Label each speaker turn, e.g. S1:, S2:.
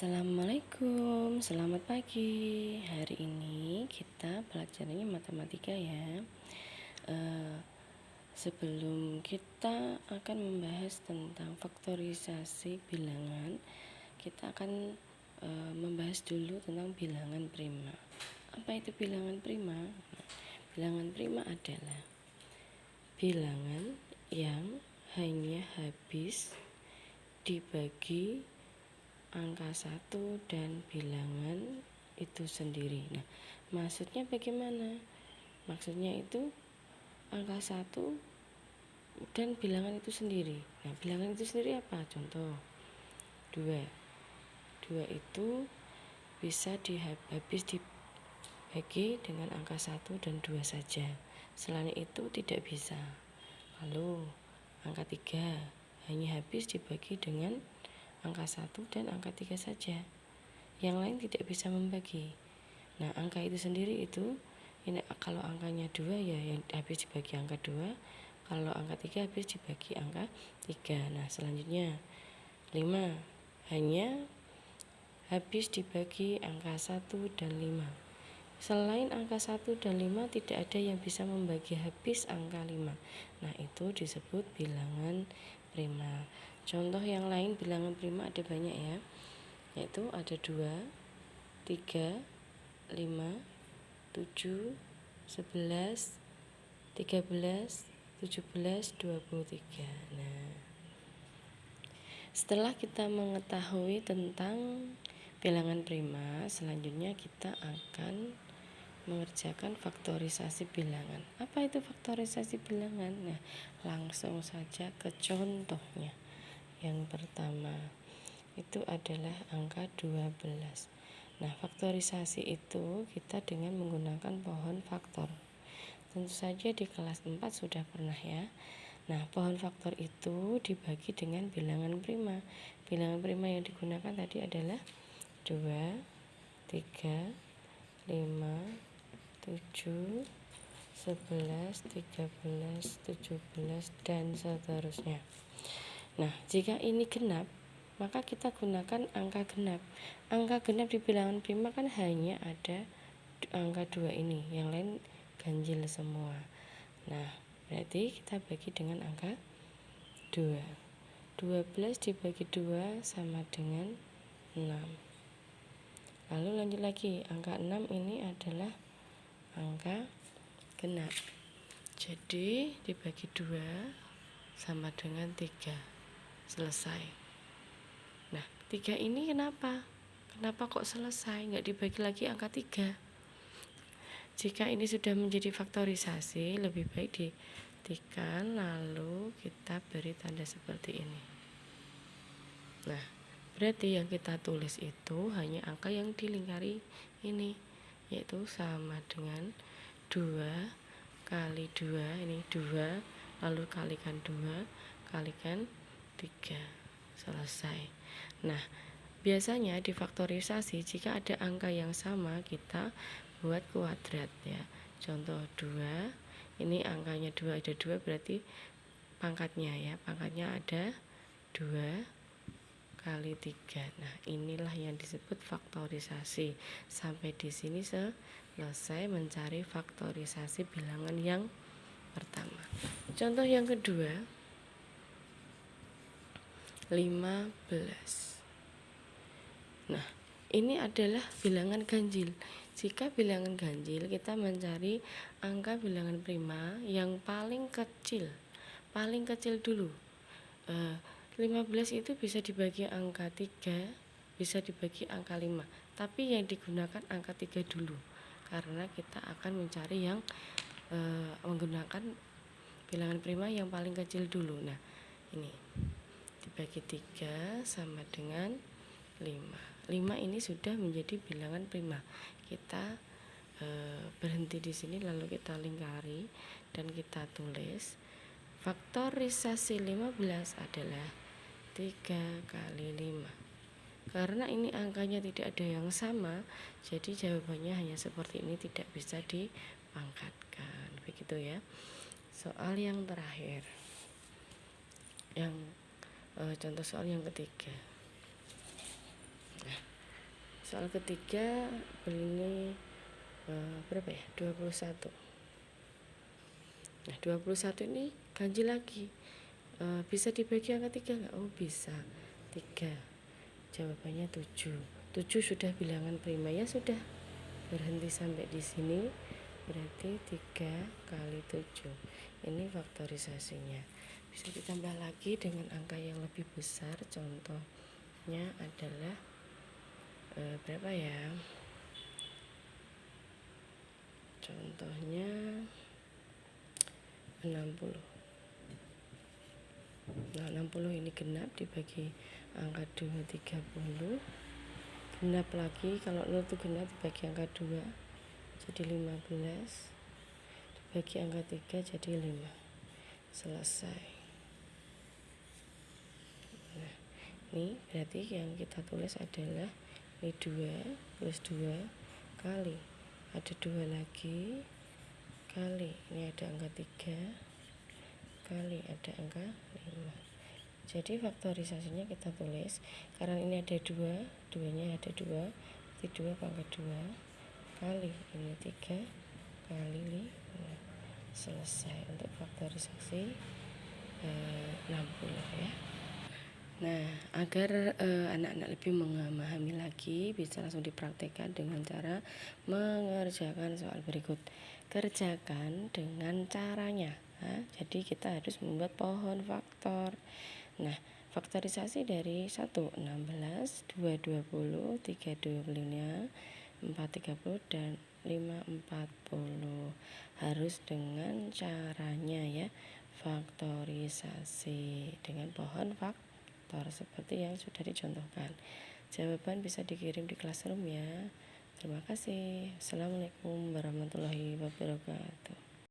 S1: Assalamualaikum, selamat pagi. Hari ini kita pelajarannya matematika ya. Sebelum kita akan membahas tentang faktorisasi bilangan, kita akan membahas dulu tentang bilangan prima. Apa itu bilangan prima? Bilangan prima adalah bilangan yang hanya habis dibagi angka 1 dan bilangan itu sendiri. Nah, maksudnya bagaimana? Maksudnya itu angka 1 dan bilangan itu sendiri. Nah, bilangan itu sendiri apa? Contoh 2. 2 itu bisa habis dibagi dengan angka 1 dan 2 saja. Selain itu tidak bisa. Lalu angka 3 hanya habis dibagi dengan angka 1 dan angka 3 saja. Yang lain tidak bisa membagi. Nah, angka itu sendiri itu ini kalau angkanya 2 ya yang habis dibagi angka 2, kalau angka 3 habis dibagi angka 3. Nah, selanjutnya 5 hanya habis dibagi angka 1 dan 5. Selain angka 1 dan 5 tidak ada yang bisa membagi habis angka 5. Nah, itu disebut bilangan prima. Contoh yang lain bilangan prima ada banyak ya, yaitu ada 2, 3, 5, 7, 11, 13, 17, 23. Nah, setelah kita mengetahui tentang bilangan prima, selanjutnya kita akan mengerjakan faktorisasi bilangan. Apa itu faktorisasi bilangan? Nah, langsung saja ke contohnya. Yang pertama itu adalah angka 12. Nah, faktorisasi itu kita dengan menggunakan pohon faktor. Tentu saja di kelas 4 sudah pernah ya. Nah, pohon faktor itu dibagi dengan bilangan prima. Bilangan prima yang digunakan tadi adalah 2, 3, 5, 7, 11, 13, 17, dan seterusnya. Nah, jika ini genap, maka kita gunakan angka genap. Angka genap di bilangan prima kan hanya ada angka 2 ini, yang lain ganjil semua. Nah, berarti kita bagi dengan angka 2. 12 dibagi 2 sama dengan 6. Lalu lanjut lagi, angka 6 ini adalah angka genap. Jadi dibagi 2 sama dengan 3. Selesai. Nah, 3 ini kenapa? Kenapa kok selesai? Nggak dibagi lagi angka 3? Jika ini sudah menjadi faktorisasi, lebih baik ditikan lalu kita beri tanda seperti ini. Nah, berarti yang kita tulis itu hanya angka yang dilingkari ini, yaitu sama dengan 2 kali 2, ini 2, lalu kalikan 2, kalikan 3. Selesai. Nah, biasanya di faktorisasi jika ada angka yang sama kita buat kuadrat ya. Contoh 2, ini angkanya 2, ada 2 berarti pangkatnya ya. Pangkatnya ada 2 kali 3. Nah, inilah yang disebut faktorisasi. Sampai di sini selesai mencari faktorisasi bilangan yang pertama. Contoh yang kedua, 15. Nah, ini adalah bilangan ganjil. Jika bilangan ganjil, kita mencari angka bilangan prima yang paling kecil dulu. 15 itu bisa dibagi angka 3, bisa dibagi angka 5, tapi yang digunakan angka 3 dulu, karena kita akan mencari yang menggunakan bilangan prima yang paling kecil dulu. Nah, ini dibagi 3 sama dengan 5. 5 ini sudah menjadi bilangan prima. Kita berhenti di sini lalu kita lingkari dan kita tulis faktorisasi 15 adalah 3 kali 5. Karena ini angkanya tidak ada yang sama, jadi jawabannya hanya seperti ini, tidak bisa dipangkatkan. Begitu ya. Soal yang terakhir, yang contoh soal yang ketiga. Nah, soal ketiga ini berapa ya? 21. Nah, 21 ini ganjil lagi. Bisa dibagi angka 3 nggak? Oh, bisa. 3. Jawabannya 7. 7 sudah bilangan prima, ya sudah. Berhenti sampai di sini. Berarti 3 kali 7. Ini faktorisasinya. Bisa ditambah lagi dengan angka yang lebih besar. Contohnya adalah berapa ya? Contohnya 60. Nah, 60 ini genap dibagi angka 2 30. Genap lagi, kalau 0 itu genap dibagi angka 2 jadi 15. Dibagi angka 3 jadi 5. Selesai. Nah, ini berarti yang kita tulis adalah ini 2 plus 2 kali ada 2 lagi kali ini ada angka 3 kali ada angka 5. Jadi faktorisasinya kita tulis karena ini ada 2, 2-nya ada 2, berarti 2 pangkat 2 kali ini 3 kali 5. Selesai untuk faktorisasi 60 ya. Nah, agar anak-anak lebih memahami lagi, bisa langsung dipraktekkan dengan cara mengerjakan soal berikut. Kerjakan dengan caranya. Nah, jadi kita harus membuat pohon faktor. Nah, faktorisasi dari 1 16, 2 20, 3 25, 4 30 dan 5 40. Harus dengan caranya ya. Faktorisasi dengan pohon faktor seperti yang sudah dicontohkan. Jawaban bisa dikirim di Classroom ya. Terima kasih. Assalamualaikum warahmatullahi wabarakatuh.